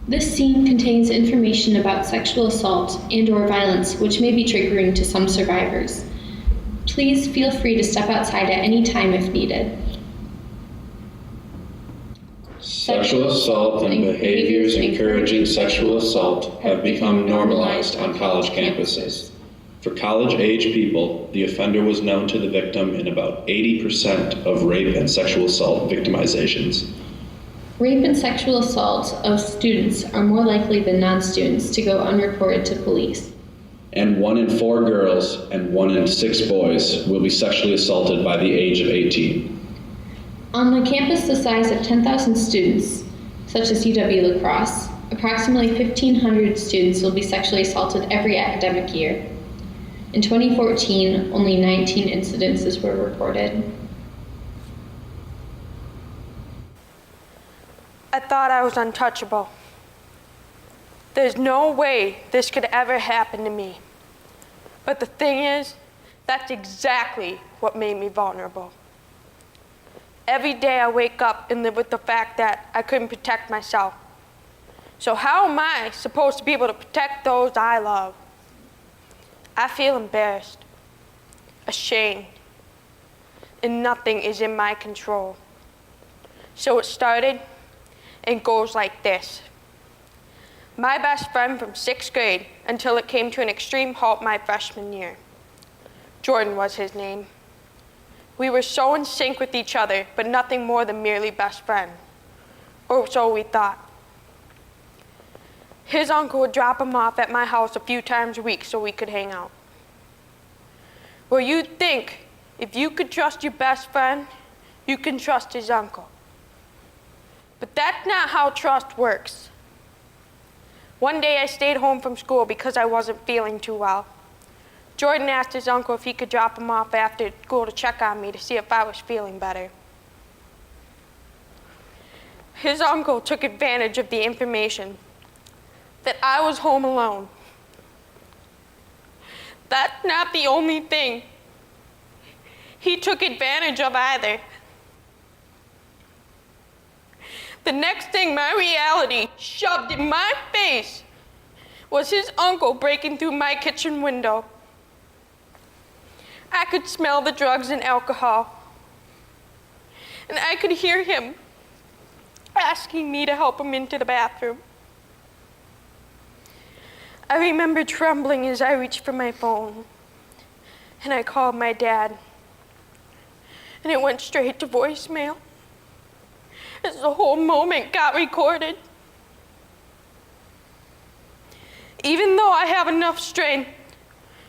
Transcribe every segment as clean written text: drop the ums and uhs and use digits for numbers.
This scene contains information about sexual assault and/or violence which may be triggering to some survivors. Please feel free to step outside at any time if needed. Sexual assault and behaviors encouraging sexual assault have become normalized on college campuses. For college-age people, the offender was known to the victim in about 80% of rape and sexual assault victimizations. Rape and sexual assault of students are more likely than non-students to go unreported to police. And 1 in 4 girls and 1 in 6 boys will be sexually assaulted by the age of 18. On a campus the size of 10,000 students, such as UW-La Crosse, approximately 1,500 students will be sexually assaulted every academic year. In 2014, only 19 incidences were reported. I thought I was untouchable. There's no way this could ever happen to me. But the thing is, that's exactly what made me vulnerable. Every day I wake up and live with the fact that I couldn't protect myself. So how am I supposed to be able to protect those I love? I feel embarrassed, ashamed, and nothing is in my control. So it started and goes like this. My best friend from 6th grade until it came to an extreme halt my freshman year. Jordan was his name. We were so in sync with each other, but nothing more than merely best friend. Or so we thought. His uncle would drop him off at my house a few times a week so we could hang out. Well, you'd think if you could trust your best friend, you can trust his uncle. But that's not how trust works. One day I stayed home from school because I wasn't feeling too well. Jordan asked his uncle if he could drop him off after school to check on me to see if I was feeling better. His uncle took advantage of the information that I was home alone. That's not the only thing he took advantage of either. The next thing my reality shoved in my face was his uncle breaking through my kitchen window. I could smell the drugs and alcohol, and I could hear him asking me to help him into the bathroom. I remember trembling as I reached for my phone, and I called my dad, and it went straight to voicemail, as the whole moment got recorded. Even though I have enough strength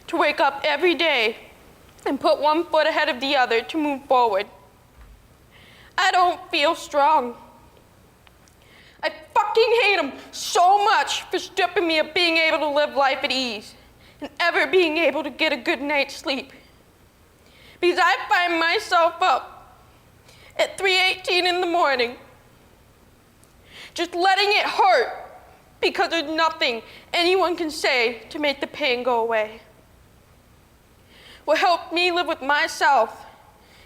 to wake up every day and put one foot ahead of the other to move forward, I don't feel strong. I fucking hate him so much for stripping me of being able to live life at ease and ever being able to get a good night's sleep. Because I find myself up at 3:18 in the morning, just letting it hurt because there's nothing anyone can say to make the pain go away. What helped me live with myself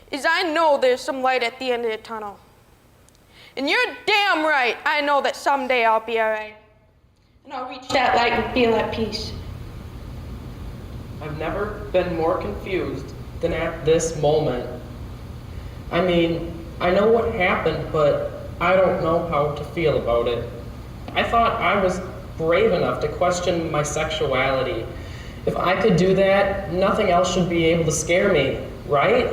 is I know there's some light at the end of the tunnel. And you're damn right I know that someday I'll be all right. And I'll reach that light and feel at peace. I've never been more confused than at this moment. I mean, I know what happened, but I don't know how to feel about it. I thought I was brave enough to question my sexuality. If I could do that, nothing else should be able to scare me, right?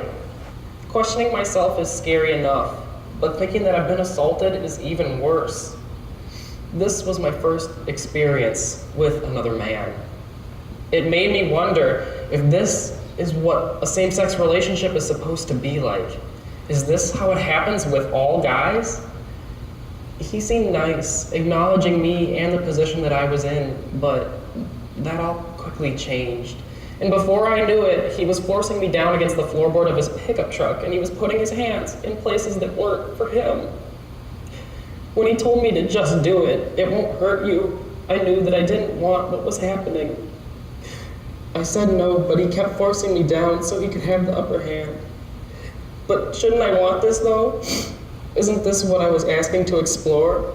Questioning myself is scary enough, but thinking that I've been assaulted is even worse. This was my first experience with another man. It made me wonder if this is what a same-sex relationship is supposed to be like. Is this how it happens with all guys? He seemed nice, acknowledging me and the position that I was in, but that all quickly changed. And before I knew it, he was forcing me down against the floorboard of his pickup truck, and he was putting his hands in places that weren't for him. When he told me to just do it, it won't hurt you, I knew that I didn't want what was happening. I said no, but he kept forcing me down so he could have the upper hand. But shouldn't I want this though? Isn't this what I was asking to explore?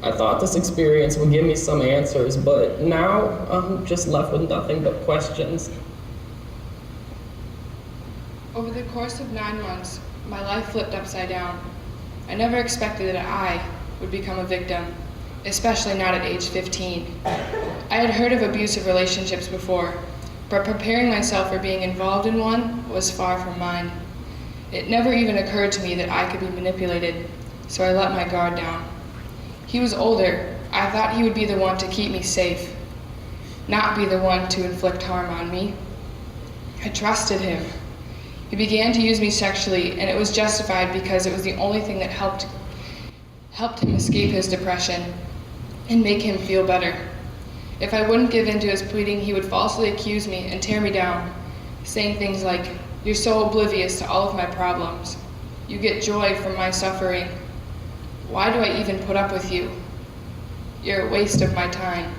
I thought this experience would give me some answers, but now I'm just left with nothing but questions. Over the course of 9 months, my life flipped upside down. I never expected that I would become a victim, especially not at age 15. I had heard of abusive relationships before, but preparing myself for being involved in one was far from mine. It never even occurred to me that I could be manipulated, so I let my guard down. He was older. I thought he would be the one to keep me safe, not be the one to inflict harm on me. I trusted him. He began to use me sexually, and it was justified because it was the only thing that helped him escape his depression and make him feel better. If I wouldn't give in to his pleading, he would falsely accuse me and tear me down, saying things like, "You're so oblivious to all of my problems. You get joy from my suffering. Why do I even put up with you? You're a waste of my time."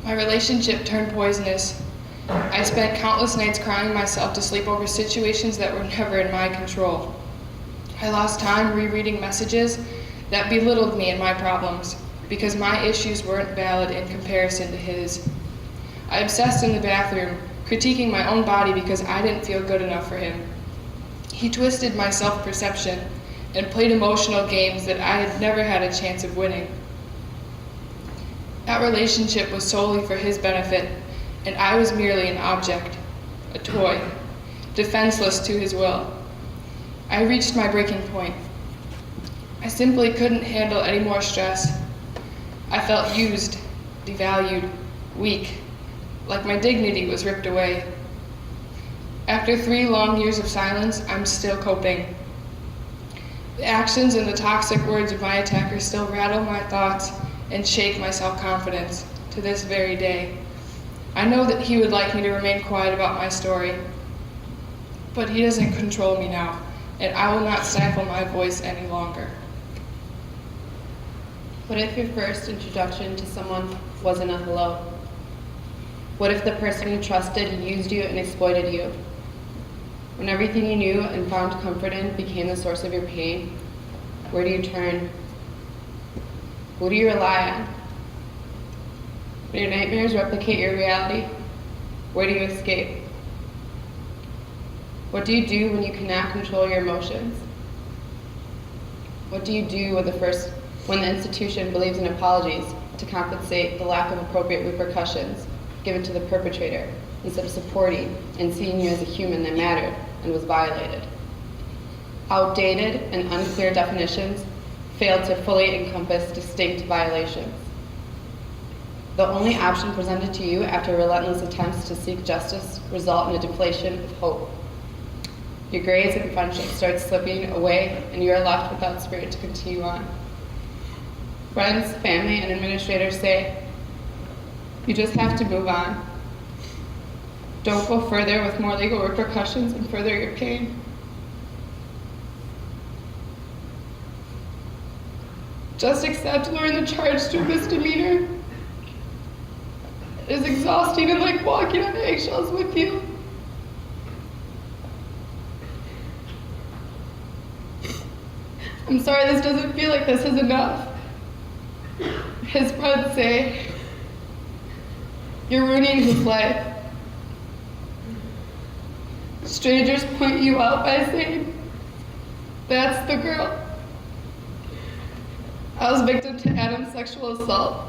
My relationship turned poisonous. I spent countless nights crying myself to sleep over situations that were never in my control. I lost time rereading messages that belittled me and my problems because my issues weren't valid in comparison to his. I obsessed in the bathroom, critiquing my own body because I didn't feel good enough for him. He twisted my self-perception and played emotional games that I had never had a chance of winning. That relationship was solely for his benefit, and I was merely an object, a toy, defenseless to his will. I reached my breaking point. I simply couldn't handle any more stress. I felt used, devalued, weak, like my dignity was ripped away. After 3 long years of silence, I'm still coping. The actions and the toxic words of my attacker still rattle my thoughts and shake my self-confidence to this very day. I know that he would like me to remain quiet about my story, but he doesn't control me now, and I will not stifle my voice any longer. What if your first introduction to someone wasn't a hello? What if the person you trusted used you and exploited you? When everything you knew and found comfort in became the source of your pain, where do you turn? Who do you rely on? When your nightmares replicate your reality, where do you escape? What do you do when you cannot control your emotions? What do you do when the institution believes in apologies to compensate the lack of appropriate repercussions given to the perpetrator instead of supporting and seeing you as a human that mattered and was violated? Outdated and unclear definitions fail to fully encompass distinct violations. The only option presented to you after relentless attempts to seek justice result in a deflation of hope. Your grades and friendships start slipping away, and you are left without spirit to continue on. Friends, family, and administrators say, you just have to move on. Don't go further with more legal repercussions and further your pain. Just accept luring the charge to a misdemeanor. It is exhausting and like walking on eggshells with you. I'm sorry this doesn't feel like this is enough. His friends say, you're ruining his life. Strangers point you out by saying, that's the girl. I was victim to Adam's sexual assault.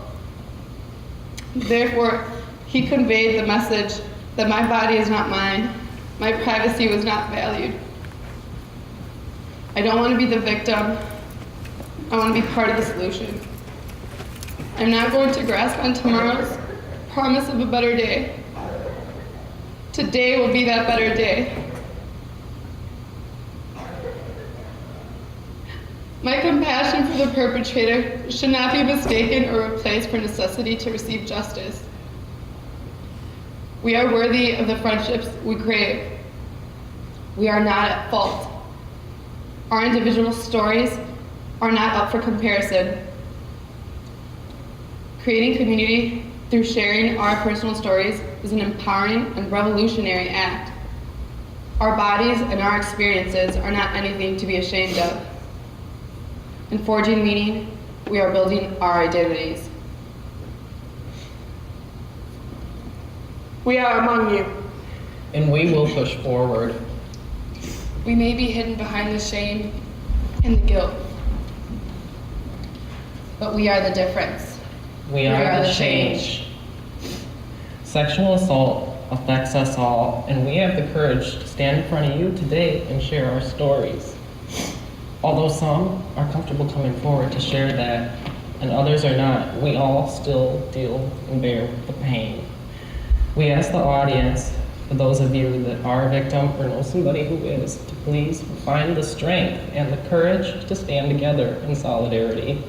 Therefore, he conveyed the message that my body is not mine, my privacy was not valued. I don't want to be the victim. I want to be part of the solution. I'm not going to grasp on tomorrow's promise of a better day. Today will be that better day. My compassion for the perpetrator should not be mistaken or replaced for necessity to receive justice. We are worthy of the friendships we crave. We are not at fault. Our individual stories are not up for comparison. Creating community through sharing our personal stories is an empowering and revolutionary act. Our bodies and our experiences are not anything to be ashamed of. In forging meaning, We are building our identities. We are among you. And we will push forward. We may be hidden behind the shame and the guilt. But we are the difference. We are the change. Sexual assault affects us all, and we have the courage to stand in front of you today and share our stories. Although some are comfortable coming forward to share that, and others are not, we all still deal and bear the pain. We ask the audience, for those of you that are a victim or know somebody who is, to please find the strength and the courage to stand together in solidarity.